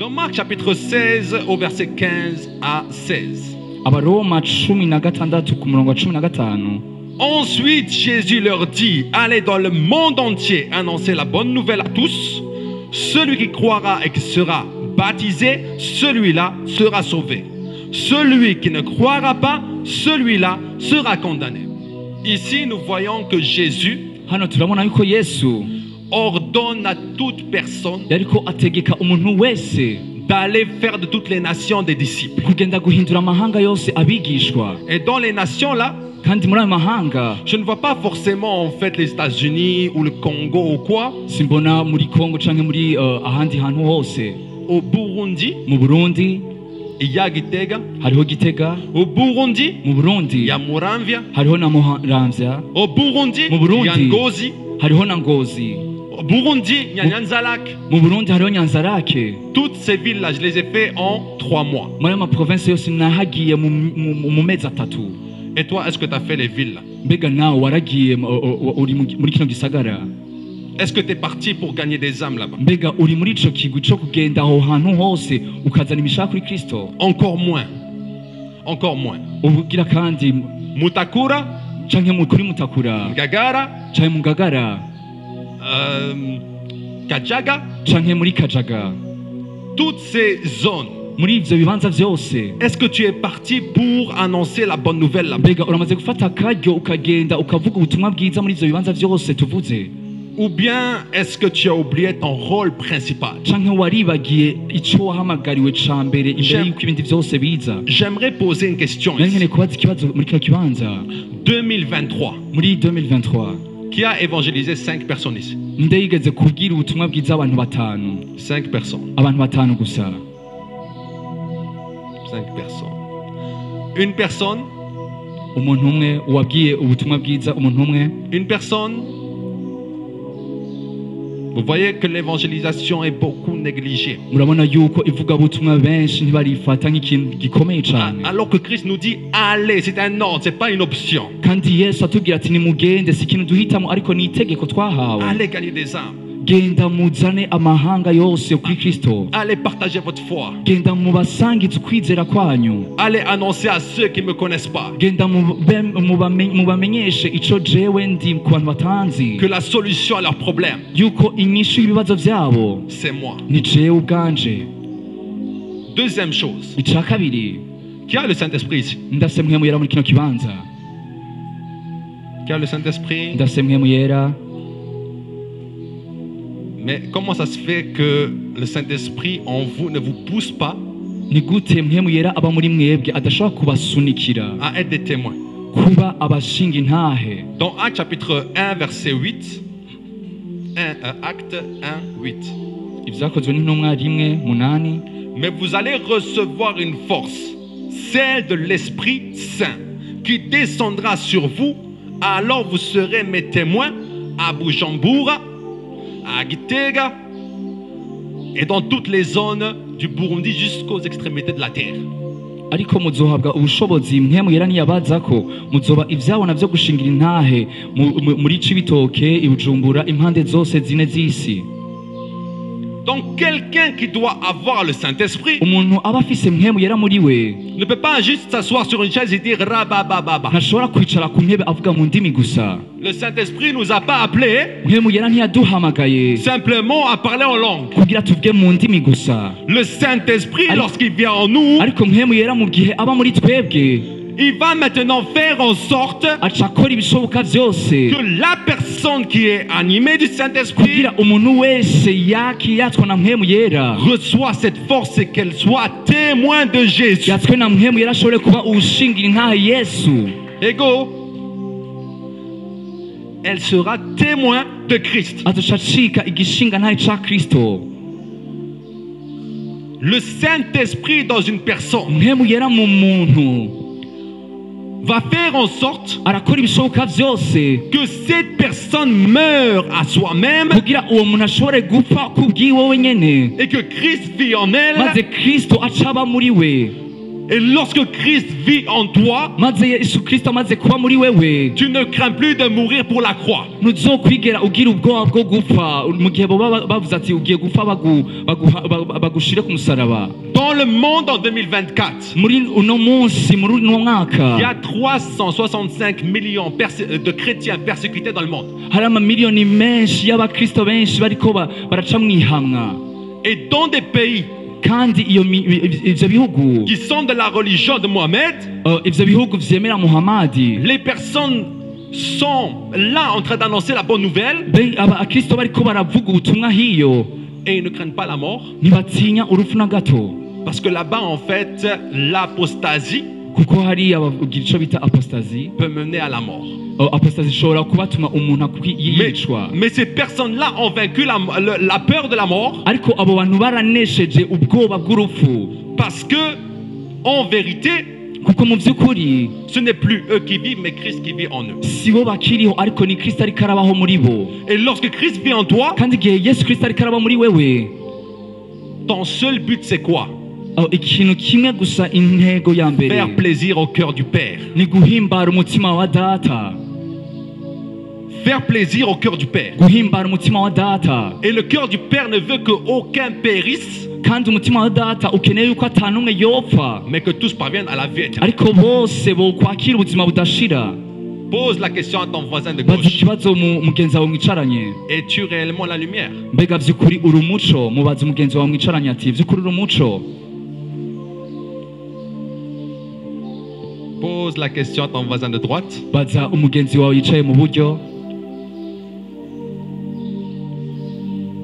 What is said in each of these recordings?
Dans Marc chapitre 16 au verset 15 à 16. Abaroma 16 ku murongo wa 15. Ensuite, Jésus leur dit, allez dans le monde entier, annoncer la bonne nouvelle à tous. Celui qui croira et qui sera baptisé, celui-là sera sauvé. Celui qui ne croira pas, celui-là sera condamné. Ici, nous voyons que Jésus Hano turabona yuko Yesu ordonne à toute personne yariko ategeka umuntu wese d'aller faire de toutes les nations des disciples. kugenda guhindura amahanga yose abigishwa. Et dans les nations là, Kandi muri ayo mahanga je ne vois pas forcément en fait les États-Unis ou le Congo ou quoi. simbona muri Kongo canke muri ahandi hantu hose. Au Burundi, Mu Burundi il y a Gitega. hariho Gitega, Au Burundi, mu il Burundi y a Muramvya. hariho na Muramvya, Au Burundi, Mu il y a Burundi. Ngozi. hariho na Ngozi. Au Burundi, il y a Nyanzalak. Mu Burundi hariho Nyanzarake. Toutes ces villes-là, je les ai fait en 3 mois. Muri ama province yose nahagiye mu mezi atatu. Et toi, est-ce que tu as fait les villes là? Mbega nawe waragiye uri muri kino gisagara? Est-ce que tu es parti pour gagner des âmes là-bas? Mbega uri muri ico kigwi co kugenda aho hantu hose ukazana imishaka kuri Kristo? Encore moins. Encore moins. Ubugira kandi Mutakura, canke kuri Mutakura Gagara, canke mu Ngagara Kajaga, canke muri Kajaga. toutes ces zones. Muri ivyo bibanza vyose Est-ce que tu es parti pour annoncer la bonne nouvelle là-bas? mbega uramaze gufata akaryo ukagenda ukavuga ubutumwa bwiza muri ivyo bibanza vyose tuvuze? Ou bien est-ce que tu as oublié ton rôle principal? Canke waribagiye ico wahamagariwe ca mbere imbere yuko ibindi vyose biza? J'aimerais poser une question Nari nkeneye ici. kubaza ikibazo muri kino kibanza. 2023. Muri 2023 Qui a évangélisé 5 personnes ici? nde yigeze kubwira ubutumwa bwiza abantu batanu? 5 personnes. Abantu batanu gusa. 5 personnes. Une personne, Umuntu umwe wabwiye ubutumwa bwiza, umuntu umwe. une personne. Vous voyez que l'évangélisation est beaucoup négligée. Murabona yuko ivuga ubutumwa benshi ntibarifata nk'ikintu gikomeye cyane. Alors que Christ nous dit allez, c'est un ordre, c'est pas une option. Kandi Yesu atubwira ati nimugende, si ikintu duhitamo ariko ni itegeko twahawe. Allez gagner des âmes. Genda muzane amahanga yose kuri Kristo. Allez partager votre foi. Genda mubasangize ukwizera kwanyu. Allez annoncer à ceux qui ne me connaissent pas Genda mubamenyeshe ico jewe ndi ku bantu batanzi. que la solution à leurs problèmes, Yuko inyishu y'ibibazo vyabo c'est moi. ni jewe ubwanje. Deuxième chose, Ica kabiri, qui a le Saint-Esprit ici? ndafise mpwemu yera muri kino kibanza. Qui a le Saint-Esprit? Ndafise mpwemu yera. Mais comment ça se fait que le Saint-Esprit en vous ne vous pousse pas Ni gute mpwemu yera aba muri mwebwe adashobora kubasunikira à être des témoins? kuba abashinga intahe? Dans Actes chapitre 1 verset 8, Acte 1, 8. Ivyakozwe n'intumwa 1:8. Mais vous allez recevoir une force, celle de l'Esprit Saint, qui descendra sur vous. Alors vous serez mes témoins à Bujumbura, à Gitega et dans toutes les zones du Burundi jusqu'aux extrémités de la terre. Ariko muzohabwa ubushobozi mpwemu yera niyabazako muzoba ivyabona vyo gushingira intahe muri Cibitoke, i Bujumbura, impande zose zine z'isi. Donc quelqu'un qui doit avoir le Saint-Esprit Umuntu aba afise mpwemu yera muri we ne peut pas juste s'asseoir sur une chaise et dire rabababa. ntashobora kwicara ku ntebe avuga mu ndimi gusa. Le Saint-Esprit nous a pas appelés Mpwemu yera ntiyaduhamagaye simplement à parler en langue. kugira tuvuge mu ndimi gusa. Le Saint-Esprit, lorsqu'il vient en nous, Ariko mpwemu yera mu gihe aba muri twebwe il va maintenant faire en sorte aca akora ibishoboka vyose que la personne qui est animée du Saint-Esprit kugira umuntu wese yakiyatswa na mpwemu yera reçoit cette force et qu'elle soit témoin de Jésus. yatswe na mpwemu yera ashobore kuba ushingira intahe Yesu. Ego, elle sera témoin de Christ. azoca acika igishinga ntahe ca Kristo. Le Saint-Esprit dans une personne Mpwemu yera mu muntu va faire en sorte arakora ibishoboka vyose que cette personne meure à soi-même kugira uwo muntu ashobore gupfa kubwiwe wenyene et que Christ vit en elle maze Kristo aca aba muri we. Et lorsque Christ vit en toi, maze Yesu Kristo amaze kuba muri wewe tu ne crains plus de mourir pour la croix. ntuzokwigera ugira ubwoba bwo gupfa mu gihe baba bavuze ati ugiye gupfa bagushire ku musaraba. Dans le monde en 2024, muri uno munsi muri uno il y mwaka a 365 millions de chrétiens persécutés dans le monde. hari amamiliyoni menshi y'abakristo benshi bariko baraca mwihamwa, Et dans des pays kandi ivyo bihugu qui sont de la religion de Mohamed, ivyo bihugu vyemera Muhamadi, les personnes sont là en train d'annoncer la bonne nouvelle abakristo bariko baravuga ubutumwa hiyo et ils ne craignent pas la mort. ntibatinya urupfu na gato, Parce que là-bas, en fait, l'apostasie kuko hariya bavugira ico bita apostasie. peut mener à la mort. Apostasie ishobora kubatuma umuntu yicwa, Mais ces personnes-là ont vaincu la peur de la mort ariko abo bantu baranesheje ubwoba bw'urupfu, parce que, en vérité, kuko mu by'ukuri ce n'est plus eux qui vivent, mais Christ qui vit en eux. si bo bakiriho ariko ni Kristo ariko arabaho muri bo. Et lorsque Christ vit en toi, kandi igihe Yesu Kristo ariko araba muri wewe, ton seul but c'est quoi? ikintu kimwe gusa, intego ya mbere Faire plaisir au cœur du Père. ni guhimbara umutima wa data, Faire plaisir au cœur du Père. guhimbara umutima wa data. Et le cœur du Père ne veut qu'aucun périsse, kandi umutima wa data ukeneye yuko atanumwe yopfa, mais que tous parviennent à la vie éternelle. ariko bose bokwakira ubuzima budashira. Pose la question à ton voisin de baza gauche. ikibazo mugenzi wawe mwicaranye, Es-tu réellement la lumière? mbega vy'ukuri uri umuco? mubaza umugenzi wawe mwicaranye ati vy'ukuri uri umuco? Pose la question à ton voisin de droite. baza umugenzi wawe yicaye mu buryo,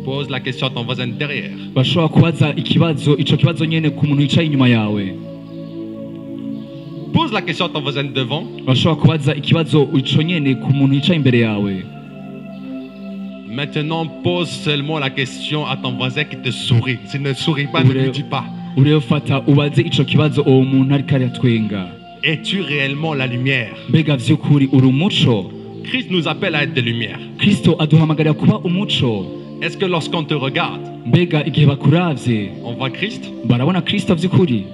Pose la question à ton voisin de derrière. bashobora kubaza ico kibazo nyene ku muntu yicaye inyuma yawe. Pose la question à ton voisin de devant. bashobora kubaza ikibazo ico nyene ku muntu yicaye imbere yawe. Maintenant, pose seulement la question à ton voisin qui te sourit. S'il ne sourit pas, ne lui dis pas. ureo fata ubaze ico kibazo uwo muntu ariko aratwenga. Es-tu réellement la lumière? mbega vy'ukuri uri umuco? Christ nous appelle à être des lumières. Kristo aduhamagarira kuba umuco. Est-ce que lorsqu'on te regarde, mbega igihe bakuravye on voit Christ? barabona Kristo vy'ukuri?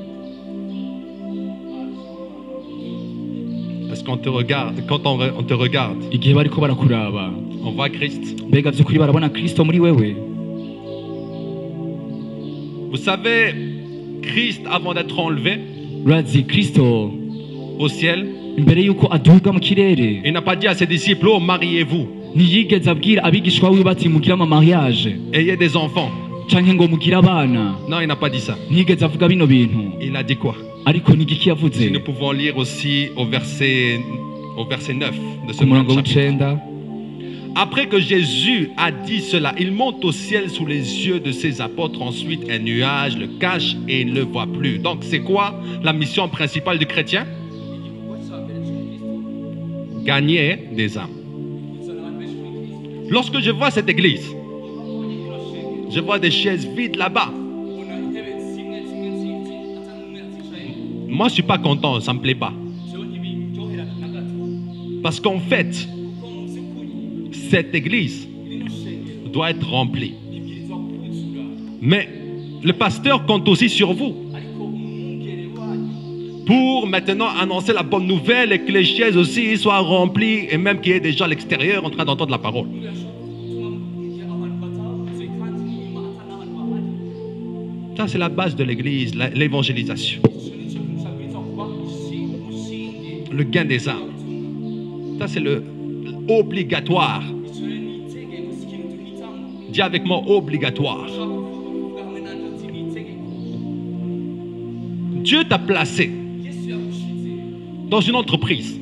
Est-ce qu'on te regarde? Quand on te regarde, igihe bariko barakuraba on voit Christ? mbega vy'ukuri barabona Kristo muri wewe? Vous savez, Christ, avant d'être enlevé urazi Kristo au ciel, imbere yuko aduga mu kirere il n'a pas dit à ses disciples, oh, mariez-vous, ntiyigeze abwira abigishwa wiwe bati mugire amamariage ayez des enfants. canke ngo mugire abana. Non, il n'a pas dit ça. ntiyigeze avuga bino bintu, Il a dit quoi? ariko ni igiki yavuze? Si nous pouvons lire aussi au verset 9 de ce ku même murongo chapitre. w'icenda. Après que Jésus a dit cela, il monte au ciel sous les yeux de ses apôtres. Ensuite, un nuage le cache et il ne le voit plus. Donc, c'est quoi la mission principale du chrétien? Gagner des âmes. Lorsque je vois cette église, je vois des chaises vides là-bas. Moi, je ne suis pas content, ça ne me plaît pas. Parce qu'en fait, cette église doit être remplie. Mais le pasteur compte aussi sur vous pour maintenant annoncer la bonne nouvelle et que les chaises aussi soient remplies et même qu'il y ait des gens à l'extérieur en train d'entendre la parole. Ça, c'est la base de l'église, l'évangélisation. Le gain des âmes. Ça, c'est le obligatoire. Dis avec moi, obligatoire. Dieu t'a placé dans une entreprise.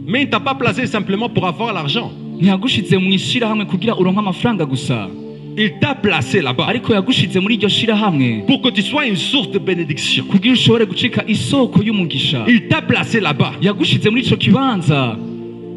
Mais il ne t'a pas placé simplement pour avoir l'argent. ntiyagushize mu ishirahamwe kugira uronke amafaranga gusa, Il t'a placé là-bas ariko yagushize muri iryo shirahamwe pour que tu sois une source de bénédiction. kugira ushobore gucika isoko y'umugisha. Il t'a placé là-bas yagushize muri ico kibanza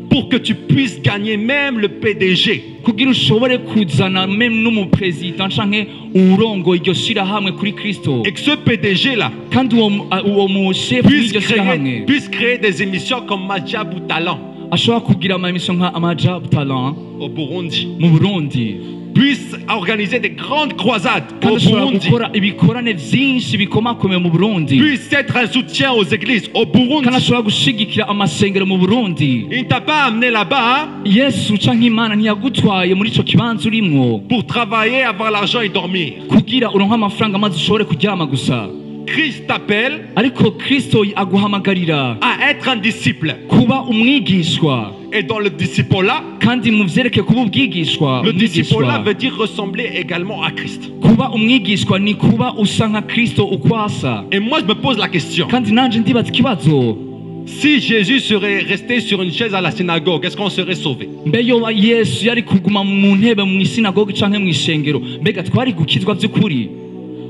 pour que tu puisses gagner même le PDG. kugira ushobore kuzana meme n'umupresident canke urongo iryo shirahamwe kuri Kristo, Et que ce PDG-là kandi uwo mushefu w'iryo shirahamwe puisse créer des émissions comme Majab ou Talent ashobora kugira ama emission nka Amaja Talent au Burundi. mu Burundi, puisse organiser des grandes croisades kandi au ashobora Burundi, gukora ibikorane vyinshi bikomakomeye mu Burundi, puisse être un soutien aux églises au Burundi. kandi ashobora gushigikira amasengero mu Burundi. Il ne t'a pas amené là-bas Yesu canke Imana ntiyagutwaye muri ico kibanza urimwo pour travailler, avoir l'argent et dormir. kugira uronke amafaranga maze ushobore kuryama gusa, Christ t'appelle ariko Kristo aguhamagarira à être un disciple. kuba umwigishwa, Et dans le disciple-là, kandi mu vyerekeye kuba ubwigishwa, le disciple-là umwigishwa, veut dire ressembler également à Christ. kuba umwigishwa ni kuba usa nka Kristo ukwasa. Et moi, je me pose la question. Kandi nanje ndibaza ikibazo, Si Jésus serait resté sur une chaise à la synagogue, est-ce qu'on serait sauvé? mbe yoba Yesu yari kuguma mu ntebe mu isinagogi canke mu ishengero, mbega twari gukizwa vy'ukuri?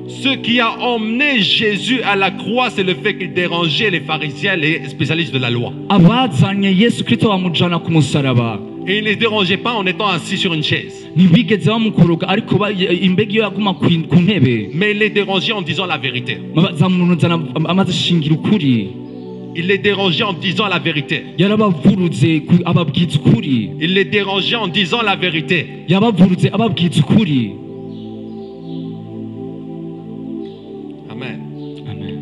Ce qui a emmené Jésus à la croix, c'est le fait qu'il dérangeait les pharisiens, les spécialistes de la loi. Abazanye Yesu Kristo bamujana ku musaraba Et il ne les dérangeait pas en étant assis sur une chaise. ntibigeze bamukoroga, ariko imbega iyo yaguma ku ntebe Mais il les dérangeait en disant la vérité. zamuzana amaze shingira ukuri. Il les dérangeait en disant la vérité. Yarabavuruze ababwiza ukuri, Il les dérangeait en disant la vérité. yabavuruze ababwiza ukuri. Amen. Amen.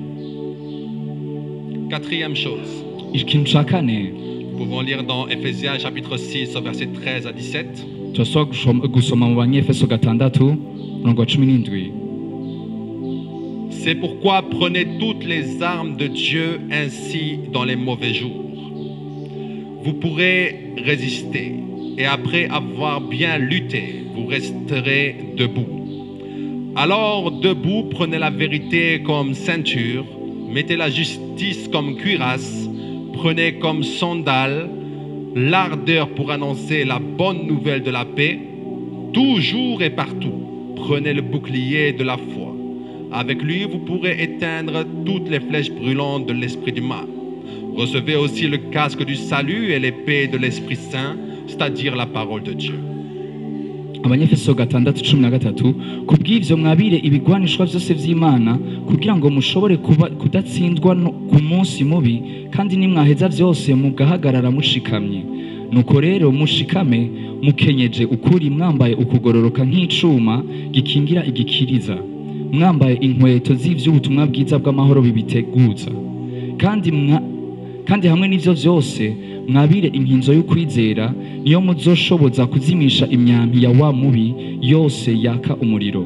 Quatrième chose. Ikintu ca kane Nous pouvons lire dans Ephésiens chapitre 6, versets 13 à 17. turasaba gusoma mu Banyefeso 6 umurongo wa 17. C'est pourquoi prenez toutes les armes de Dieu ainsi dans les mauvais jours. Vous pourrez résister et après avoir bien lutté, vous resterez debout. Alors debout, prenez la vérité comme ceinture, mettez la justice comme cuirasse, prenez comme sandales l'ardeur pour annoncer la bonne nouvelle de la paix, toujours et partout. Prenez le bouclier de la foi. Avec lui, vous pourrez éteindre toutes les flèches brûlantes de l'esprit du mal. Recevez aussi le casque du salut et l'épée de l'Esprit Saint, c'est-à-dire la parole de Dieu. Abanyefeso 6:13 kubw'ivyo mwabire ibigwanishwa vyose vy'Imana kugira ngo mushobore kudatsindwa ku munsi mubi, kandi nimwaheza vyose mugahagarara mushikamye. Nuko rero mushikame mukenyeje ukuri, mwambaye ukugororoka nk'icuma gikingira igikiriza, mwambaye inkweto z'ivy'ubutumwa bwiza bw'amahoro bibiteguza, kandi hamwe n'ivyo vyose mwabire inkinzo y'ukwizera, niyo muzoshoboza kuzimisha imyambi ya wa mubi yose yaka umuriro.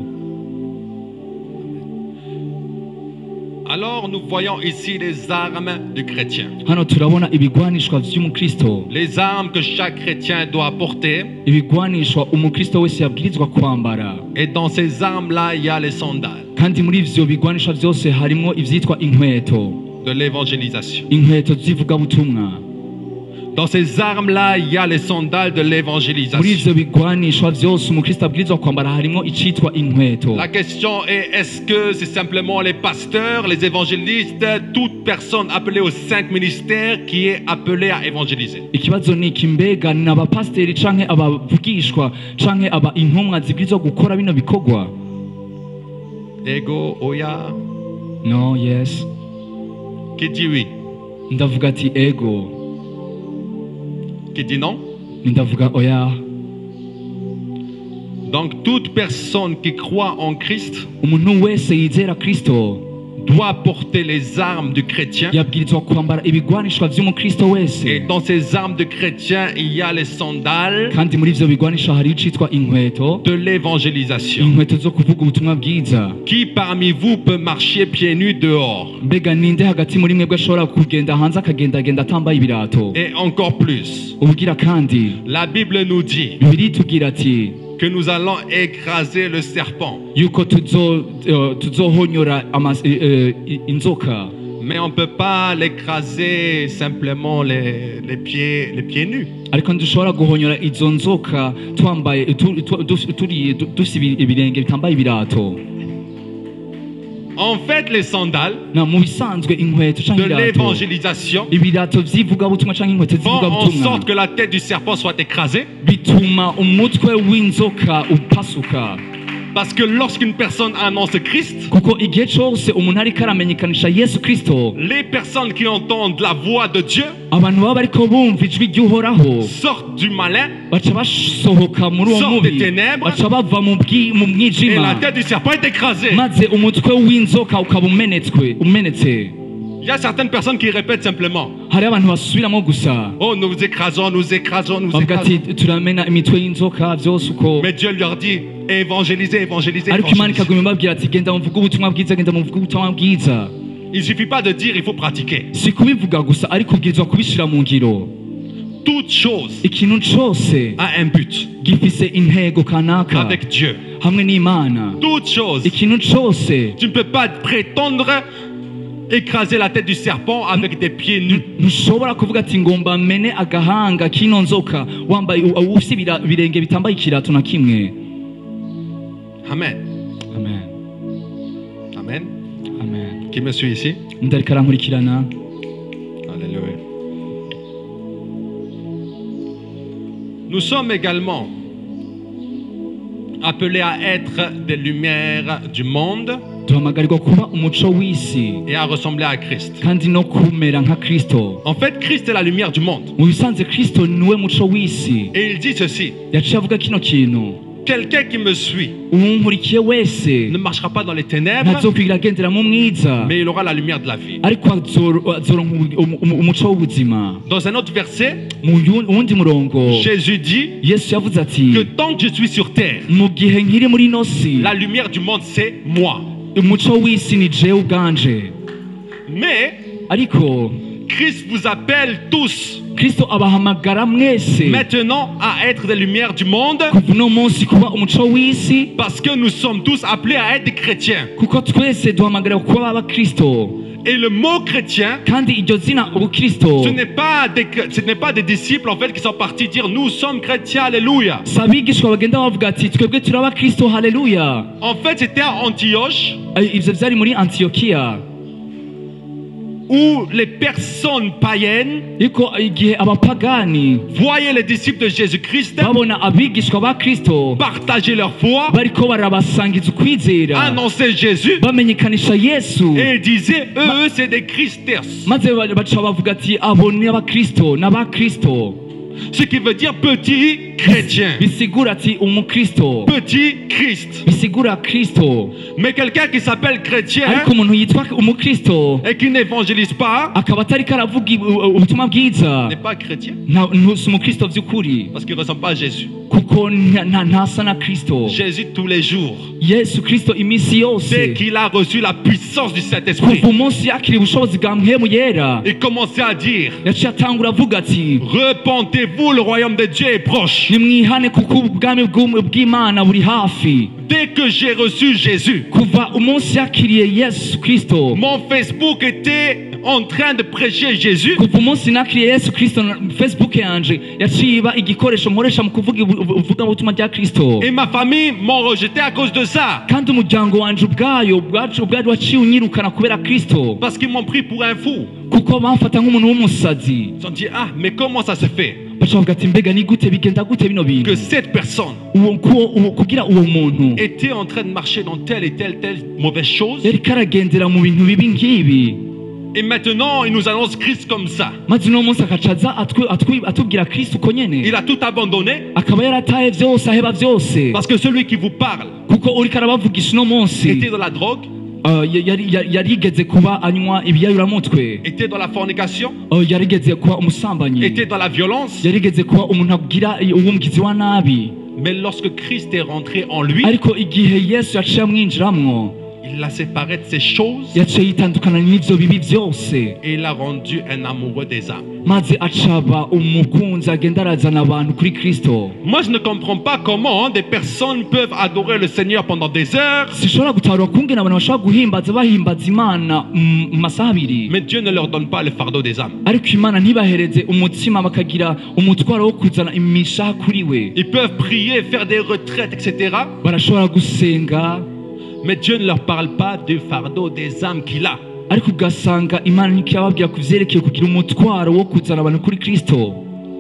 Alors nous voyons ici les armes du chrétien. Hano turabona ibigwanishwa vy'umukristo, Les armes que chaque chrétien doit porter. ibigwanishwa umukristo wese yabwirizwa kwambara, Et dans ces armes-là, il y a les sandales kandi muri ivyo bigwanishwa vyose harimo ivyitwa inkweto, de l'évangélisation. inkweto z'ivugabutumwa. Dans ces armes-là, il y a les sandales de Muri l'évangélisation. ivyo bigwanishwa vyose umukristo abwirizwa kwambara harimo icitwa inkweto. La question est-ce que c'est simplement les pasteurs, les évangélistes, toute personne appelée aux 5 ministères qui est appelée à évangéliser? Ikibazo ni iki, mbega ni abapasiteri canke abavugishwa canke aba intumwa zibwirizwa gukora bino bikorwa? Ego, Oya, No, yes. qui dit oui? Ndavuga ati ego, Qui dit non? ndavuga oya. Donc toute personne qui croit en Christ Umuntu wese yizera Kristo doit porter les armes du chrétien. yabwirizwa kwambara ibigwanishwa vy'umukristo Et wese, dans ces armes de chrétien, il y a les sandales kandi muri ivyo bigwanisha hari icitwa inkweto, de l'évangélisation. inkweto zo kuvuga ubutumwa bwiza. Qui parmi vous peut marcher pieds nus dehors? Mbega ninde hagati muri mwebwe ashobora kugenda hanze akagendagenda atambaye ibirato? Et encore plus, Ubugira kandi la Bible nous dit Bibiliya itubwira ati que nous allons écraser le serpent. yuko tuzohonyora inzoka, Mais on ne peut pas l'écraser simplement les pieds nus. ariko ntidushobora guhonyora izo nzoka twambaye dufise ibirenge bitambaye ibirato. En fait, les sandales Na mu bisanzwe inkweto canke de ibirato, l'évangélisation ibirato vy'ivugabutumwa canke inkweto font en z'ivugabutumwa sorte que la tête du serpent soit écrasée bituma umutwe w'inzoka upasuka, Parce que lorsqu'une personne annonce Christ, kuko igihe cyose umuntu ariko aramenyekanisha Yesu Kristo, les personnes qui entendent la voix de Dieu abantu baba bariko bumva ijwi ry'uhoraho sortent du malin baca basohoka muri uwo Sortent des mubi, ténèbres. baca bava mu et la mwijima, tête du serpent est écrasée. maze umutwe w'inzoka ukaba umenetse. Il y a certaines personnes qui répètent simplement, hari abantu basubiramo gusa oh nous écrasons, nous écrasons, nous bavuga ati écrasons. turamena imitwe y'inzoka byose uko, Mais Dieu leur dit, évangélisez, évangélisez, ariko Imana évangélisez. ikaguma ibabwira ati genda muvuge ubutumwa bwiza, genda muvuge ubutumwa bwiza. Il ne suffit pas de dire, il faut pratiquer. Si kubivuga gusa ariko ubwirizwa kubishyira mu ngiro. Toute chose Ikintu cyose a un but gifise intego kanaka avec Dieu. hamwe n'Imana. Toute chose. Ikintu cyose Tu ne peux pas prétendre écraser la tête du serpent avec des pieds nus. ntushobora kuvuga ati ngomba mene agahanga k'ino nzoka wambaye ufite ibirenge bitambaye ikirato na kimwe. Amen. Amen. Amen. Amen. Qui me suit ici? Ndariko arankurikirana. Alléluia. Nous sommes également appelés à être des lumières du monde duhamagarirwa kuba umuco w'isi et à ressembler à Christ. kandi no kumera nka Kristo. En fait, Christ est la lumière du monde. Mu bisanzwe Kristo niwe muco w'isi. Et il dit ceci, Yaciye avuga kino kintu, quelqu'un qui me suit uwunkurikiye wese ne marchera pas dans les ténèbres, ntazokwigira agendera mu mwiza, mais il aura la lumière de la vie. ariko azoronka umuco w'ubuzima. Dans un autre verset, Mu wundi murongo Jésus dit Yesu yavuze ati, que tant que je suis sur terre, mu gihe nkiri muri ino si la lumière du monde, c'est moi. umuco w'isi ni jewe ubwanje. Mais Ariko Christ vous appelle tous Kristo abahamagara mwese maintenant à être des lumières du monde kuva uno munsi kuba umuco w'isi, parce que nous sommes tous appelés à être des chrétiens. kuko twese duhamagara kuba abakristo. Et le mot chrétien, Kandi iryo zina ubukristo ce n'est pas des disciples en fait qui sont partis dire nous sommes chrétiens, alléluia. si abigishwa bagenda bavuga ati twebwe turi abakristo haleluya. En fait, c'était à Antioche Ivyo vyari muri Antiokiya, où les personnes païennes ariko igihe abapagani voyaient les disciples de Jésus-Christ babona abigishwa ba Kristo partager leur foi, bariko barabasangiza ukwizera, annoncer Jésus bamenyekanisha Yesu, et disaient eux c'est des Christers. maze baca bavuga ati abo ni abakristo n'abakristo. Ce qui veut dire petit chrétien, Bisigura ati umukristo, petit Christ. bisigura Kristo. Mais quelqu'un qui s'appelle chrétien Ariko umuntu yitwa umukristo et qui n'évangélise pas akaba atariko aravuga ubutumwa bwiza n'est pas chrétien si umukristo vy'ukuri, parce qu'il ne ressemble pas à Jésus. kuko ntasa na Kristo. Jésus tous les jours, Yesu Kristo iminsi dès yose, qu'il a reçu la puissance du Saint-Esprit, kuva umunsi yakiriye ubushobozi bwa mpwemu yera, il commençait à dire yaciye atangura avuga ati repentez-vous, le royaume de Dieu est proche. nimwihane kuko ubwami bw'Imana buri hafi. Dès que j'ai reçu Jésus, Kuva umunsi yakiriye Yesu Kristo, mon Facebook était en train de prêcher Jésus. kuva umunsi nakiriye Yesu Kristo, Facebook yanje yaciye iba igikoresho nkoresha mu kuvuga ubutumwa rya Kristo, Et ma famille m'ont rejeté à cause de ça. kandi umuryango wanje ubwayo waciye unyirukana kubera Kristo, Parce qu'ils m'ont pris pour un fou. kuko bamfata nk'umuntu w'umusazi. Ils ont dit, ah, mais comment ça se fait Baca bavuga ati mbega ni gute bigenda gute bino bintu, que cette personne kugira uwo muntu était en train de marcher dans telle et telle mauvaise chose. yariko aragendera mu bintu bibi ngibi, Et maintenant, il nous annonce Christ comme ça. maze uno munsi akaca aza atubwira Kristo uko nyene, Il a tout abandonné akaba yarataye vyose aheba vyose, parce que celui qui vous parle kuko uriko arabavugisha uno munsi était dans la drogue, yarigeze kuba anywa ibiyayuramutwe, était dans la fornication, yarigeze kuba umusambanyi, était dans la violence. yarigeze kuba umuntu agira uwumugizi wa nabi. Mais lorsque Christ est rentré en lui, Ariko igihe Yesu yaciye amwinjiramwo, il l'a séparé de ces choses yaciye yitandukana n'ivyo bibi vyose, et il l'a rendu un amoureux des âmes. maze acaba umukunzi agenda arazana abantu kuri Kristo. Moi, je ne comprends pas comment des personnes peuvent adorer le Seigneur pendant des heures, Sishobora gutahura kungena abantu bashobora bahimbaza Imana mu masaha abiri, mais Dieu ne leur donne pas le fardeau des âmes. ariko Imana ntibahereze umutima bakagira umutwaro wo kuzana imishaha kuri we. Ils peuvent prier, faire des retraites, etc. Barashobora gusenga, Mais Dieu ne leur parle pas du fardeau des âmes qu'il a. ariko ugasanga Imana ntikiyababwira ku vyerekeye kugira umutwaro wo kuzana abantu kuri Kristo.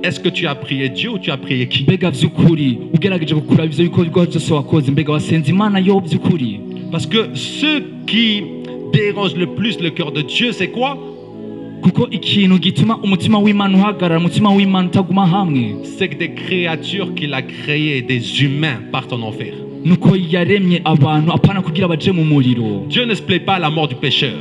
est-ce que tu as prié Dieu ou tu as prié qui? mbega vy'ukuri ugerageje gukura ivyo bikorwa vyose wakoze mbega wasenze imana yo vy'ukuri? Parce que ce qui dérange le plus le cœur de Dieu, c'est quoi? kuko ikintu gituma umutima w'Imana uhagarara, umutima w'Imana utaguma hamwe, C'est que des créatures qu'il a créées, des humains, partent en enfer. nuko yaremye abantu apana kugira baje mu muriro. Dieu ne se plaît pas à la mort du pécheur.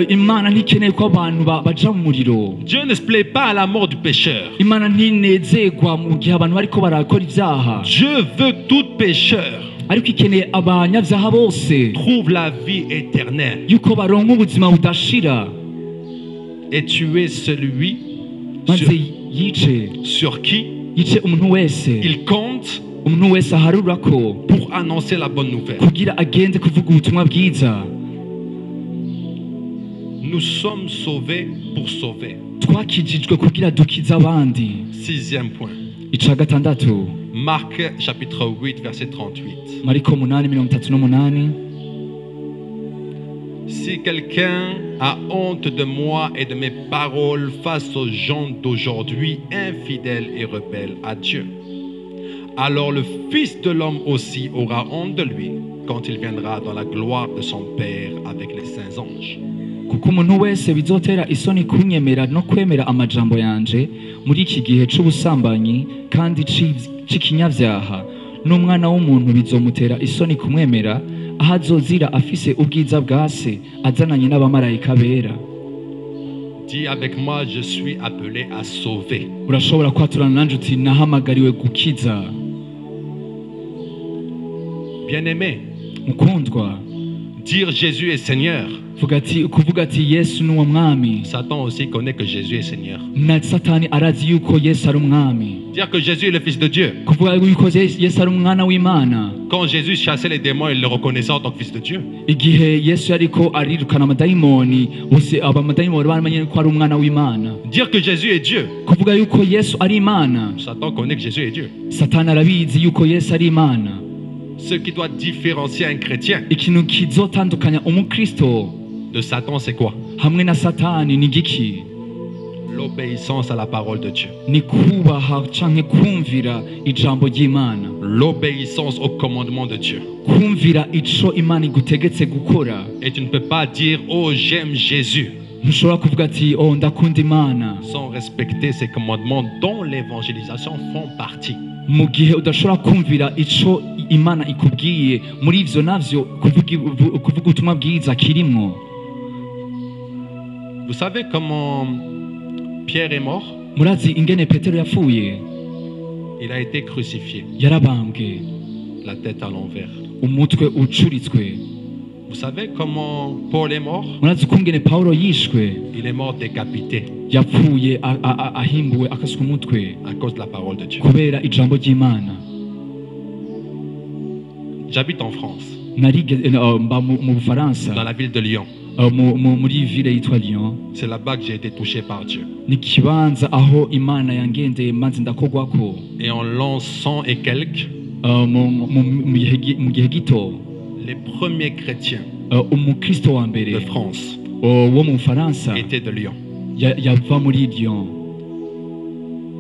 Imana ntikeneye ko abantu baja mu muriro. Dieu ne se plaît pas à la mort du pécheur. Imana ntinezerwa mu gihe abantu bariko barakora ivyaha, Dieu veut tout pécheur ariko ikeneye abanyavyaha bose trouve la vie éternelle. yuko baronka ubuzima budashira, Et tu es celui maze sur, sur qui yice umuntu wese, il compte umuntu wese aharurako pour annoncer la bonne nouvelle. kugira agende kuvuga ubutumwa bwiza. Nous sommes sauvés pour sauver. Twakijijwe kugira dukize abandi. 6e point. Ica gatandatu, Marc chapitre 8 verset 38. Mariko 8:38. Si quelqu'un a honte de moi et de mes paroles face aux gens d'aujourd'hui, infidèles et rebelles à Dieu, alors le Fils de l'homme aussi aura honte de lui quand il viendra dans la gloire de son Père avec les saints anges. kuko umuntu wese bizotera isoni kunyemera no kwemera amajambo yanje muri iki gihe c'ubusambanyi kandi c'ikinyavyaha, n'umwana w'umuntu bizomutera isoni kumwemera aho azozira afise ubwiza bwa se azananye n'abamarayika bera. Dis avec moi, je suis appelé à sauver. Urashobora kwaturana nanje uti nahamagariwe gukiza. Bien-aimé, Mukundwa, dire Jésus est Seigneur. kuvuga ati Yesu ni uwo mwami, Satan aussi connaît que Jésus est Seigneur. na Satani arazi yuko Yesu ari umwami. Dire que Jésus est le Fils de Dieu. Kuvuga yuko Yesu ari umwana w'Imana. Quand Jésus chassait les démons, il le reconnaissait en tant que Fils de Dieu. Igihe Yesu yariko arirukana amadayimoni, bose abamadayimoni baramenye ko ari umwana w'Imana. Dire que Jésus est Dieu. Kuvuga yuko Yesu ari Imana, Satan connaît que Jésus est Dieu. Satani arabizi yuko Yesu ari Imana. Ce qui doit différencier un chrétien Ikintu kizotandukanya umukristo de Satan, c'est quoi? hamwe na Satani ni giki? L'obéissance à la parole de Dieu. Ni kubaha canke kumvira ijambo ry'Imana, L'obéissance au commandement de Dieu. kumvira ico Imana igutegetse gukora. Et tu ne peux pas dire « Oh, j'aime Jésus » Ntushobora kuvuga ati oh ndakunda Imana sans respecter ses commandements dont l'évangélisation font partie. mu gihe udashobora kumvira ico Imana ikubwiye, muri ivyo navyo kuvuga ubutumwa bwiza kirimwo. Vous savez comment Pierre est mort? Murazi ingene Petero yapfuye? Il a été crucifié, Yarabambwe, la tête à l'envers. umutwe ucuritswe. Vous savez comment Paul est mort? Murazi kungene Paulo yishwe? Il est mort décapité Yapfuye ahimbuwe akaswe umutwe à cause de la parole de Dieu. kubera ijambo ry'Imana. J'habite en France, Mba mu Bufaransa, dans la ville de Lyon. muri ville yitwa Lyon. C'est là-bas que j'ai été touché par Dieu. Ni kibanza aho Imana yangendeye maze ndakogwako. Et en l'an 100 et quelques, Mu gihe gito les premiers chrétiens umukristo wa mbere de France wo mu Bufaransa étaient de Lyon. yava muri Lyon.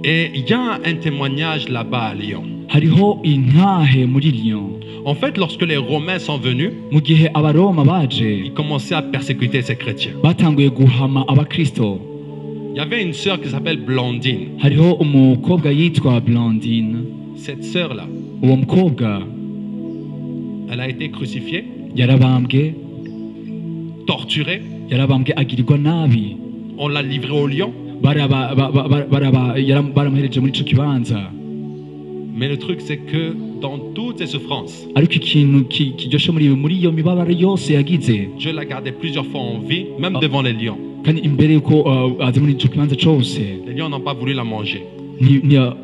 Et il y a un témoignage là-bas à Lyon. Hariho intahe muri Lyon. En fait, lorsque les Romains sont venus, Mu gihe abaroma baje ils commençaient à persécuter ces chrétiens. batanguye guhama abakristo. Il y avait une sœur qui s'appelle Blandine. Hariho umukobwa yitwa Blandine. Cette sœur-là, Uwo mukobwa elle a été crucifiée, yarabambwe, torturée. agirirwa nabi. On l'a livrée au lion. Baramuhereje muri ico kibanza. Mais le truc, c'est que dans toutes ces souffrances, Ariko ikintu kiryoshe muri iyo mibabaro yose yagize, Dieu l'a gardé plusieurs fois en vie, même devant les lions. kandi imbere yuko aza muri ico kibanza cose, Les lions n'ont pas voulu la manger. iyo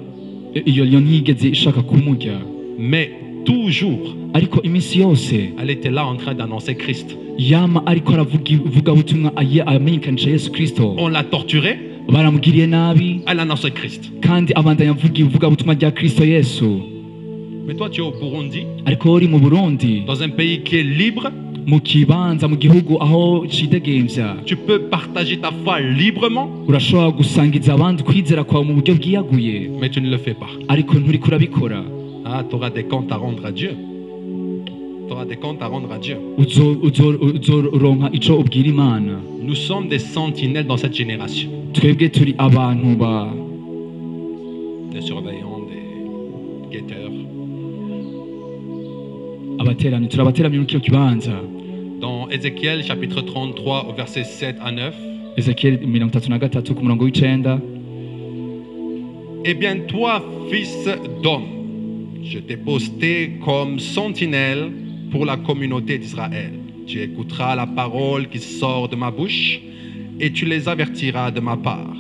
Lyon ntiyigeze ishaka kumurya. Mais toujours, Ariko iminsi yose elle était là en train d'annoncer Christ. yama ariko aravuga ubutumwa amenyekanisha Yesu Kristo. On l'a torturée, Baramugiriye nabi elle annonçait Christ. kandi abandanya avuga ubutumwa rya Kristo Yesu. Mais toi, tu es au Burundi, Ariko uri mu Burundi, dans un pays qui est libre, mu kibanza mu gihugu aho cidegemvya Tu peux partager ta foi librement, urashobora gusangiza abandi kwizera kwawe mu buryo bwiyaguye mais tu ne le fais pas. ariko nturiko urabikora Ah, tu auras des comptes à rendre à Dieu. Tu auras des comptes à rendre à Dieu. uzoronka ico ubwira imana. Nous sommes des sentinelles dans cette génération. Twebwe turi abantu Des surveillants, des guetteurs. abaterani turi abaterani muri kino kibanza. Dans Ézéchiel chapitre 33 au verset 7 à 9. Ezekiel 33 ku murongo w'icenda. Eh bien toi, fils d'homme, je t'ai posté comme sentinelle pour la communauté d'Israël. Tu écouteras la parole qui sort de ma bouche et tu les avertiras de ma part.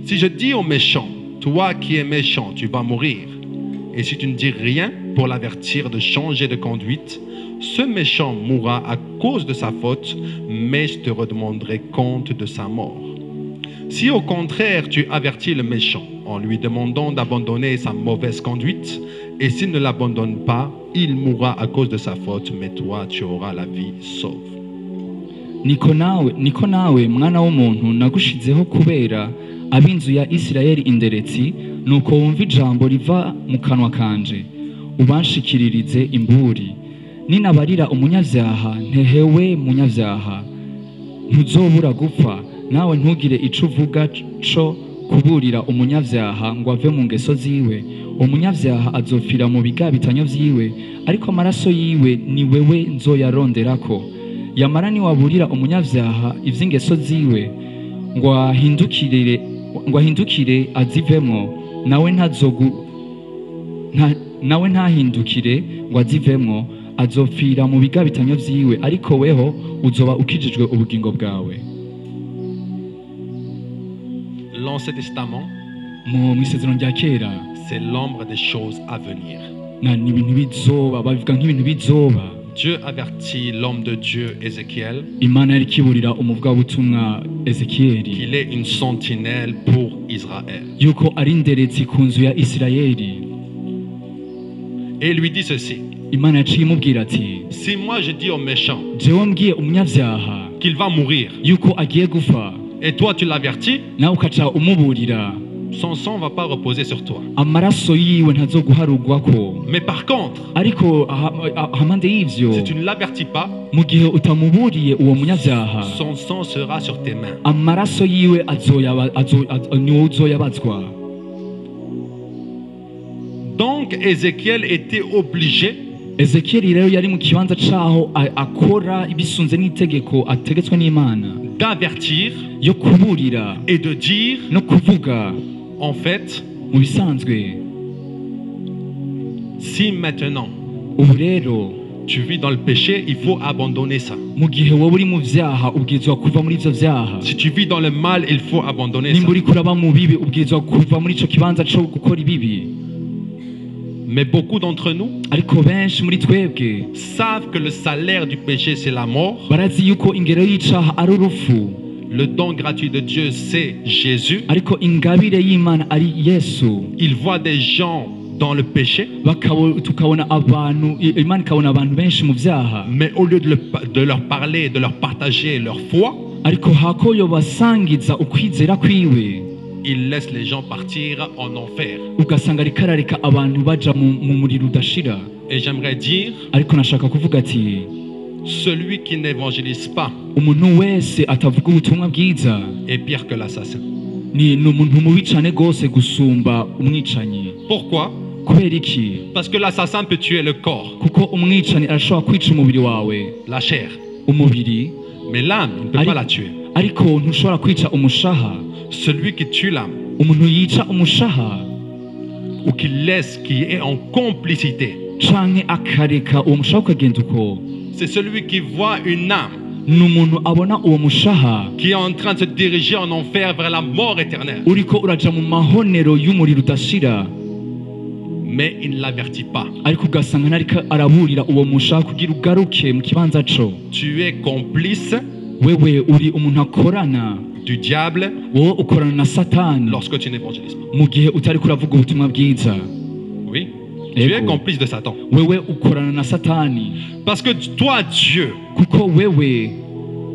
Si je dis au méchant, toi qui es méchant, tu vas mourir. Et si tu ne dis rien pour l'avertir de changer de conduite, ce méchant mourra à cause de sa faute, mais je te redemanderai compte de sa mort. Si au contraire tu avertis le méchant en lui demandant d'abandonner sa mauvaise conduite, et s'il ne l'abandonne pas, il mourra à cause de sa faute, mais toi tu auras la vie sauve. Niko nawe mwana w'umuntu nagushizeho kubera ab'inzu ya Isirayeli inderetsi, nuko wumva ijambo riva mu kanwa kanje ubanshikiririze imburi. Ninabarira umunyavyaha ntehewe munyavyaha, ntuzobura gupfa, nawe ntugire ico uvuga co kuburira umunyavyaha ngo ave mu ngeso ziwe. Umunyavyaha azopfira mu bigabitanyo vyiwe, ariko amaraso yiwe ni wewe nzoyaronderako. Yamara niwaburira umunyavyaha ivy'ingeso ziwe ngo ahindukire azivemwo, nawe ntahindukire ngo azivemwo, azopfira mu bigabitanyo vyiwe, ariko weho uzoba ukijijwe ubugingo bwawe. L'Ancien Testament, mu isezerano rya kera c'est l'ombre des choses à venir. ni ibintu bizoba, babivuga nk'ibintu bizoba. Dieu avertit l'homme de Dieu, Ézéchiel, Imana yari kiburira umuvugabutumwa Ezekiyeli qu'il est une sentinelle pour Israël. yuko ari inderetsi ku nzu ya Isirayeli. Et il lui dit ceci: Imana yaciye imubwira ati, si moi je dis au méchant jewe mbwiye umunyavyaha qu'il va mourir, yuko agiye gupfa, et toi tu l'avertis, nawe ukaca umuburira, son sang ne va pas reposer sur toi. amaraso yiwe ntazoguharugwako. Mais par contre, Ariko hamande y'ivyo, si tu ne l'avertis pas, mu gihe utamuburiye uwo munyavyaha, son sang sera sur tes mains. amaraso yiwe niwe uzoyabazwa. Donc Ézéchiel était obligé Ezekiyeli rero yari mu kibanza caho akora ibisunze n'itegeko ategetswe n'Imana, d'avertir yo kuburira et de dire, no kuvuga. en fait, Mu bisanzwe si maintenant ubu rero tu vis dans le péché, il faut abandonner ça. mu gihe wowe uri mu vyaha ubwirizwa kuva muri ivyo vyaha. Si tu vis dans le mal, il faut abandonner ça. Nimba uriko uraba mu bibi ubwirizwa kuva muri ico kibanza co gukora ibibi. Mais beaucoup d'entre nous Ariko benshi muri twebwe savent que le salaire du péché, c'est la mort. barazi yuko ingero y'icaha ari urupfu, Le don gratuit de Dieu, c'est Jésus. ariko ingabire y'Imana ari Yesu. Il voit des gens dans le péché, Tukabona abantu, Imana ikabona abantu benshi mu vyaha, mais au lieu de leur parler, de leur partager leur foi, ariko hako yobasangiza ukwizera kwiwe, il laisse les gens partir en enfer. ugasanga ariko arareka abantu baja mu muriro udashira. Et j'aimerais dire, Ariko nashaka kuvuga ati, celui qui n'évangélise pas umuntu wese atavuga ubutumwa bwiza est pire que l'assassin. ni umuntu mubi cane gose gusumba umwicanyi. Pourquoi? Kubera iki? Parce que l'assassin peut tuer le corps, Kuko umwicanyi arashobora kwica umubiri wawe, la chair, umubiri, mais l'âme, il ne peut pas la tuer. ariko ntushobora kwica umushaha. Celui qui tue l'âme, Umuntu yica umushaha ou qui laisse, qui est en complicité, canke akareka uwo mushaha ukagenda uko, c'est celui qui voit une âme ni umuntu abona uwo mushaha qui est en train de se diriger en enfer vers la mort éternelle. uriko uraja mu mahonero y'umuriro udashira, Mais il ne l'avertit pas. ariko ugasanga ntariko araburira uwo mushaha kugira ugaruke mu kibanza co. Tu es complice Wewe uri umuntu akorana, du diable wowe ukorana na Satani lorsque tu n'évangélises pas. mu gihe utariko uravuga ubutumwa bwiza. Oui. Tu es Ego. complice de Satan. wewe ukorana na satani Parce que toi, Dieu, kuko wewe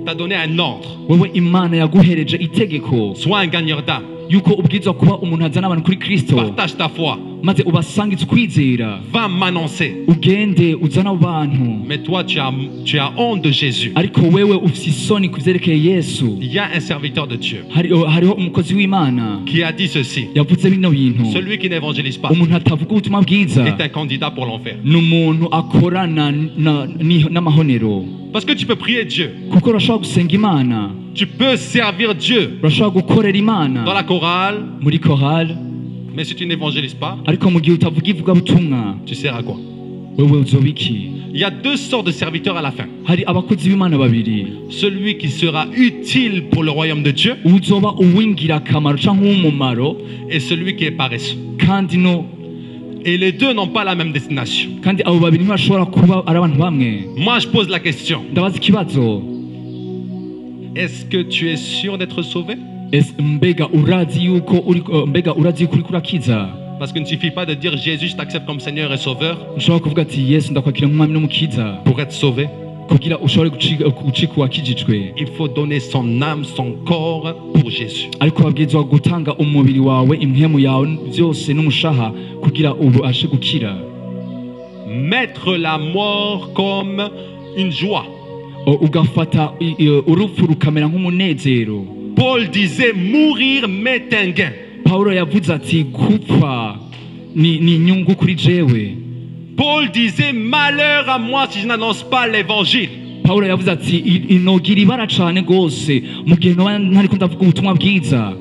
t'a donné un ordre. wewe imana yaguhereje itegeko Sois un gagneur d'âme. yuko ubwirizwa kuba umuntu azana abantu kuri kristo Partage ta foi. maze ubasangize ukwizera Va m'annoncer. ugende uzana abo bantu Mais toi, tu as honte de Jésus. ariko wewe ufite isoni ku byerekeye yesu Il y a un serviteur de Dieu hariho umukozi w'imana qui a dit ceci. yavuze bino bintu Celui qui n'évangélise pas umuntu atavuga ubutumwa bwiza est un candidat pour l'enfer. ni umuntu akorana n'amahonero Parce que tu peux prier Dieu. kuko urashobora gusenga imana Tu peux servir Dieu urashobora gukorera dans imana la chorale. muri korali Mais si tu n'évangélises pas, ariko mu gihe utavuga ivugabutumwa tu sers à quoi? wewe uzoba iki Il y a deux sortes de serviteurs à la fin. hari abakozi b'imana babiri Celui qui sera utile pour le royaume de Dieu uzoba uw'ingirakamaro cyangwa uw'umumaro et celui qui est paresseux. kandi no Et les deux n'ont pas la même destination. kandi abo babiri ntibashobora kuba ari abantu bamwe Moi, je pose la question. ndabaza ikibazo Est-ce que tu es sûr d'être sauvé? mbega urazi yuko uriko urakiza Parce qu'il ne suffit pas de dire Jésus, je t'accepte comme Seigneur et Sauveur ushobora kuvuga ati yesu ndakwakira nk'umwami n'umukiza pour être sauvé. kugira ushobore gucika uwakijijwe Il faut donner son âme, son corps pour Jésus. ariko babwirizwa gutanga umubiri wawe impwemu yawe byose n'umushaha kugira ubashe gukira Mettre la mort comme une joie. ugafata urupfu rukamera nk'umunezero Paul disait mourir m'est un gain. pawulo yavuze ati gupfa ni inyungu kuri jewe Paul disait malheur à moi si je n'annonce pas l'évangile. pawulo yavuze ati inogira ibara cyane rwose mu gihe ntariko ndavuga ubutumwa bwiza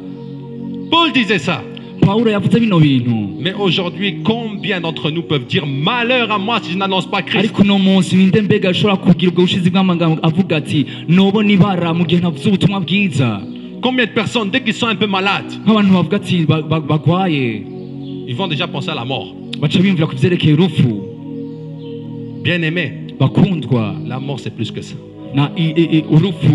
Paul disait ça. pawulo yavuze bino bintu Mais aujourd'hui, combien d'entre nous peuvent dire malheur à moi si je n'annonce pas Christ? ariko uno munsi ninde mbega ashobora kugira ubwo bushizi bw'amagambo avuga ati nobona ibara mu gihe ntavuze ubutumwa bwiza Combien de personnes, dès qu'ils sont un peu malades, nk'abantu bavuga ati bagwaye ils vont déjà penser à la mort. baca biyumvira ku byerekeye urupfu Bien-aimés, bakundwa la mort c'est plus que ça. urupfu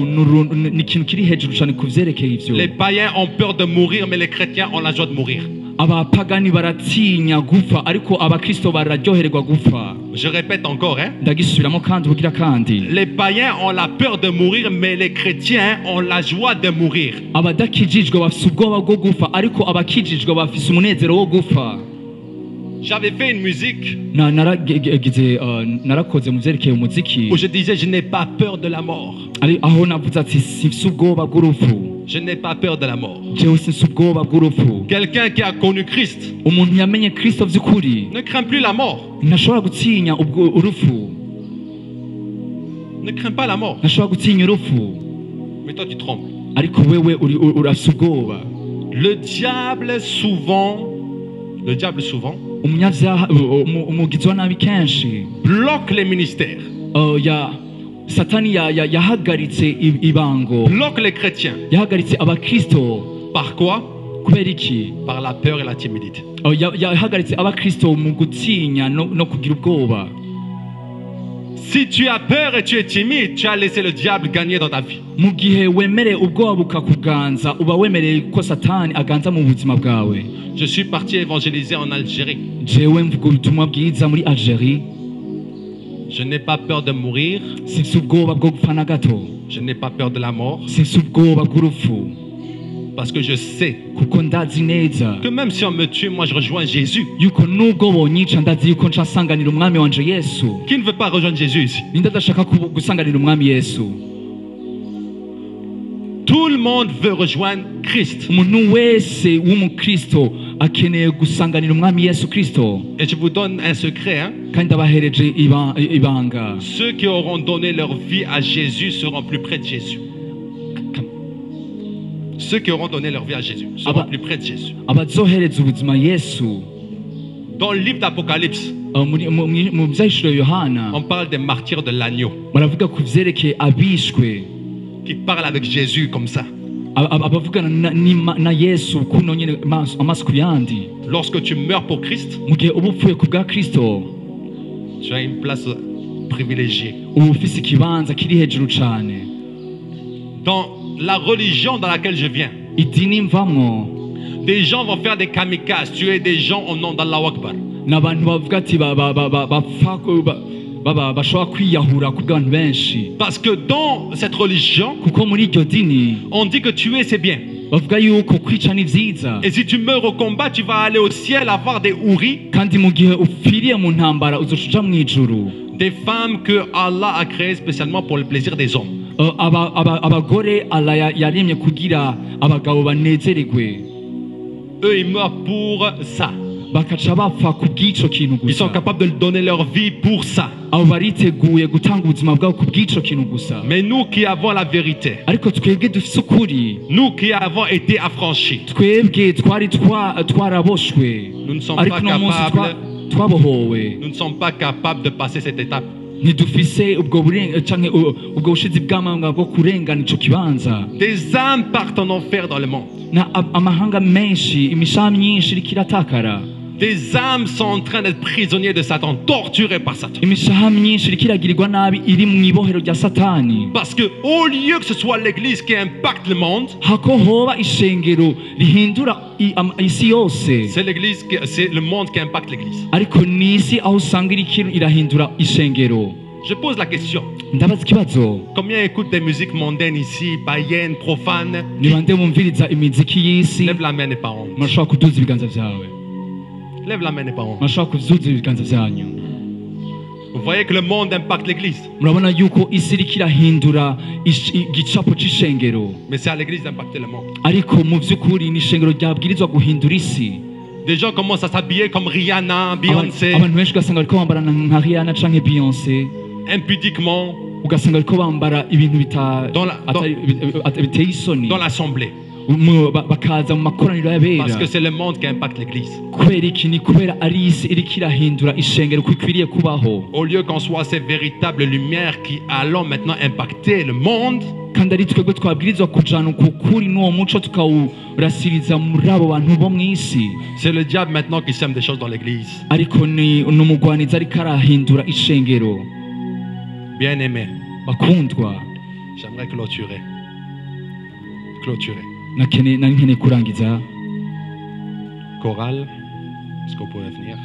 ni ikintu kiri hejuru cyane ku byerekeye ibyo Les païens ont peur de mourir, mais les chrétiens ont la joie de mourir. abapagani baratinya gupfa ariko abakristo bararyoherwa gupfa Je répète encore, hein. ndagisubiramo kandi ubugira kandi Les païens ont la peur de mourir, mais les chrétiens ont la joie de mourir. abadakijijwe bafise ubwoba bwo gupfa ariko abakijijwe bafise umunezero wo gupfa J'avais fait une musique narakoze mu byerekeye umuziki où je disais je n'ai pas peur de la mort. aho navuze ati sifise ubwoba bw'urupfu Je n'ai pas peur de la mort. jewe sifise ubwoba bw'urupfu Quelqu'un qui a connu Christ umuntu yamenye kristo by'ukuri ne craint plus la mort. ntashobora gutinya urupfu Ne craint pas la mort. ntashobora gutinya urupfu Mais toi tu trembles. ariko wewe urafise ubwoba Le diable souvent umunyabyaha umugizi wa nabi kenshi bloque les ministères, satani yahagaritse ibango bloque les chrétiens. yahagaritse abakristo Par quoi? kubera iki Par la peur et la timidité. yahagaritse abakristo mu gutinya no kugira ubwoba Si tu as peur et tu es timide, tu as laissé le diable gagner dans ta vie. mu gihe wemereye ubwoba bukakuganza uba wemereye ko satani aganza mu buzima bwawe Je suis parti évangéliser en Algérie. jewe mvuga ubutumwa bwiza muri Algerie Je n'ai pas peur de mourir. sifise ubwoba bwo gupfa na gato Je n'ai pas peur de la mort. sifise ubwoba bw'urupfu Parce que je sais kuko ndazi neza que même si on me tue, moi je rejoins Jésus. yuko nubwo bonyica ndazi yuko ncasanganira umwami wanje Yesu Qui ne veut pas rejoindre Jésus ici? ninde adashaka gusanganira umwami Yesu Tout le monde veut rejoindre Christ. umuntu wese w'umukristo akeneye gusanganira umwami Yesu Kristo Et je vous donne un secret, hein? kandi ndabahereje ibanga Ceux qui auront donné leur vie à Jésus seront plus près de Jésus. Ceux qui auront donné leur vie à Jésus seront plus près de Jésus. abazohereza ubuzima Yesu Dans le livre d'Apocalypse, mu byahishuro Yohana on parle des martyrs de l'agneau baravuga ku vyerekeye abishwe qui parlent avec Jésus comme ça. abavugana na Yesu kuno nyene amaso ku yandi Lorsque tu meurs pour Christ, mu gihe uba upfuye ku bwa Kristo tu as une place privilégiée. uba ufise ikibanza kiri hejuru cane Dans la religion dans laquelle je viens, idini mvamwo des gens vont faire des kamikazes, tuer des gens au nom d'Allah Akbar. n'abantu bavuga ati bapfa bashobora kwiyahura ku bw'abantu benshi Parce que dans cette religion, kuko muri iryo dini on dit que tuer c'est bien. bavuga yuko kwica ni vyiza Et si tu meurs au combat, tu vas aller au ciel avoir des houris, kandi mu gihe upfiriye mu ntambara uzoca uja mw'ijuru. des femmes que Allah a créées spécialement pour le plaisir des hommes. Abagore Allah yaremye kugira abagabo banezererwe, Eux, ils meurent pour ça. bakaca bapfa ku bw'ico kintu Ils sont gusa. capables de donner leur vie pour ça. abo bariteguye gutanga ubuzima bwabo ku bw'ico kintu gusa. Mais nous qui avons la vérité, ariko twebwe dufise ukuri, nous qui avons été affranchis, twebwe twari twaraboshwe, nous ne sommes ariko pas uno munsi capables, twabohowe, nous ne sommes pas capables de passer cette étape. ntidufise ubwo canke ubwo bushizi bw'amanga bwo kurengana ico kibanza. Des âmes partent en enfer dans le monde. Amahanga menshi, imishaha myinshi iriko iratakara. Des âmes sont en train d'être prisonniers de Satan, torturées par Satan. imishaha myinshi iriko iragirirwa nabi iri mu ibohero rya Satani. Parce que au lieu que ce soit l'Église qui impacte le monde, hako hoba ishengero rihindura isi yose, c'est le monde qui impacte l'Église. ariko n'isi aho usanga iriko irahindura ishengero. Je pose la question. Ndabaza ikibazo, Combien écoutent des musiques mondaines ici, païennes, profanes? ni bande bumviriza imiziki y'isi? Lève la main et pas honte. murashobora kuduza ibiganza vyawe, Lève la main et pas honte. murashobora kuzuza ibiganza vyanyu. Vous voyez que le monde impacte l'Église. Murabona yuko isi iriko irahindura igicapo c'ishengero, Mais c'est à l'Église d'impacter le monde. ariko mu vy'ukuri ni ishengero ryabwirizwa guhindura isi. Des gens commencent à s'habiller comme Rihanna, Beyoncé, abantu benshi ugasanga bariko bambara nka Rihanna canke Beyoncé, impudiquement ugasanga bariko bambara ibintu biteye isoni dans l'assemblée. bakaza mu makoraniro y'abera. Parce que c'est le monde qui impacte l'Église. kubera iki? ni kubera ari isi iriko irahindura ishengero uko ikwiriye kubaho, Au lieu qu'on soit ces véritables lumières qui allons maintenant impacter le monde, kandi ari twebwe twabwirizwa kujana uko kuri n'uwo muco tukawurasiriza muri abo bantu bo mw'isi. c'est le diable maintenant qui sème des choses dans l'Église. ariko ni umugwanizi ariko arahindura ishengero. Bien-aimés, bakundwa, j'aimerais clôturer. nari nkeneye kurangiza. Chorale, est-ce qu'on pourrait venir?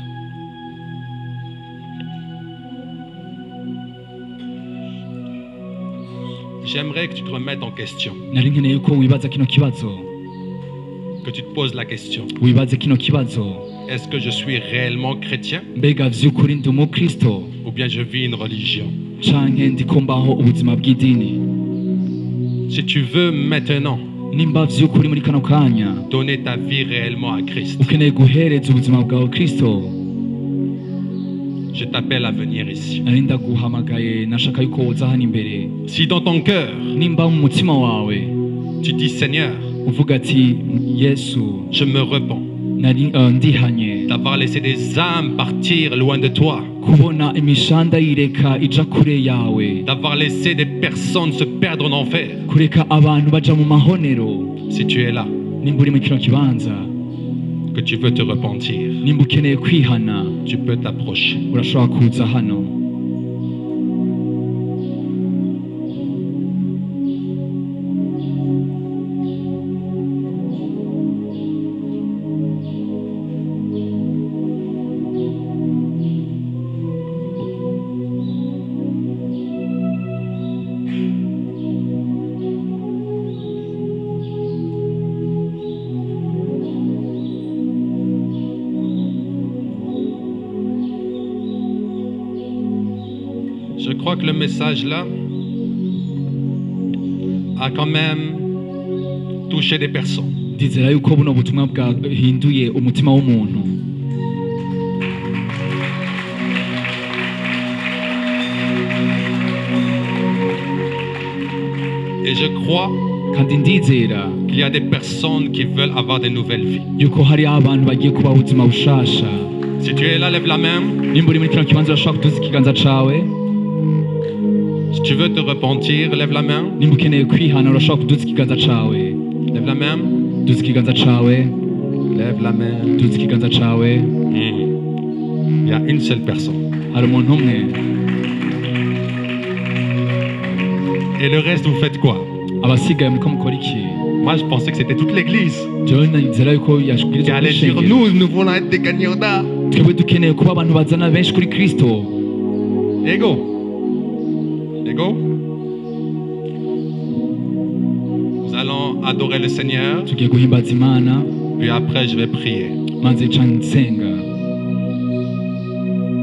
J'aimerais que tu te remettes en question, nari nkeneye ko wibaza kino kibazo, que tu te poses la question. wibaze kino kibazo: Est-ce que je suis réellement chrétien mbega vy'ukuri ndi umukristo ou bien je vis une religion? canke ndiko mbaho ubuzima bw'idini? Si tu veux maintenant nimba vy'ukuri muri kano kanya donner ta vie réellement à Christ, ukeneye guhereza ubuzima bwawe Kristo, je t'appelle à venir ici. nari ndaguhamagaye, nashaka yuko woza hano imbere. Si dans ton cœur, nimba mu mutima wawe tu dis Seigneur, uvuga ati Yesu, je me repens nari ndihanye d'avoir laissé des âmes partir loin de toi, kubona imishanda yireka ija kure yawe, d'avoir laissé des personnes se perdre en enfer. kureka abantu baja mu mahonero. Si tu es là, nimba uri mu kino kibanza, que tu veux te repentir, nimba ukeneye kwihana, tu peux t'approcher. urashobora kuza hano. Je crois que le message là a quand même touché des personnes. ndizera yuko buno butumwa bwahinduye umutima w'umuntu. Et je crois kandi ndizera qu'il y a des personnes qui veulent avoir des nouvelles vies. yuko hari abantu bagiye kuba ubuzima bushasha. Si tu es là, lève la main. nimba uri muri kino kibanza urashobora kuduza ikiganza cawe. Si tu veux te repentir, lève la main. nimba ukeneye kwihana urashobora kuduza ikiganza cawe. Lève la main. duza ikiganza cawe. Lève la main. duza ikiganza cawe. Il y a une seule personne. hari umuntu umwe. Et le reste, vous faites quoi? abasigaye muriko mukora iki? Moi, je pensais que c'était toute l'église jewe nizera yuko qui yashwirizwa allait dire kwishengera. nous voulons être des gagnants d'art. twebwe dukeneye kuba abantu bazana benshi kuri kristo. Ego. Ego. Nous allons adorer le Seigneur, tugiye guhimbaza imana puis après je vais prier. maze ca nsenga.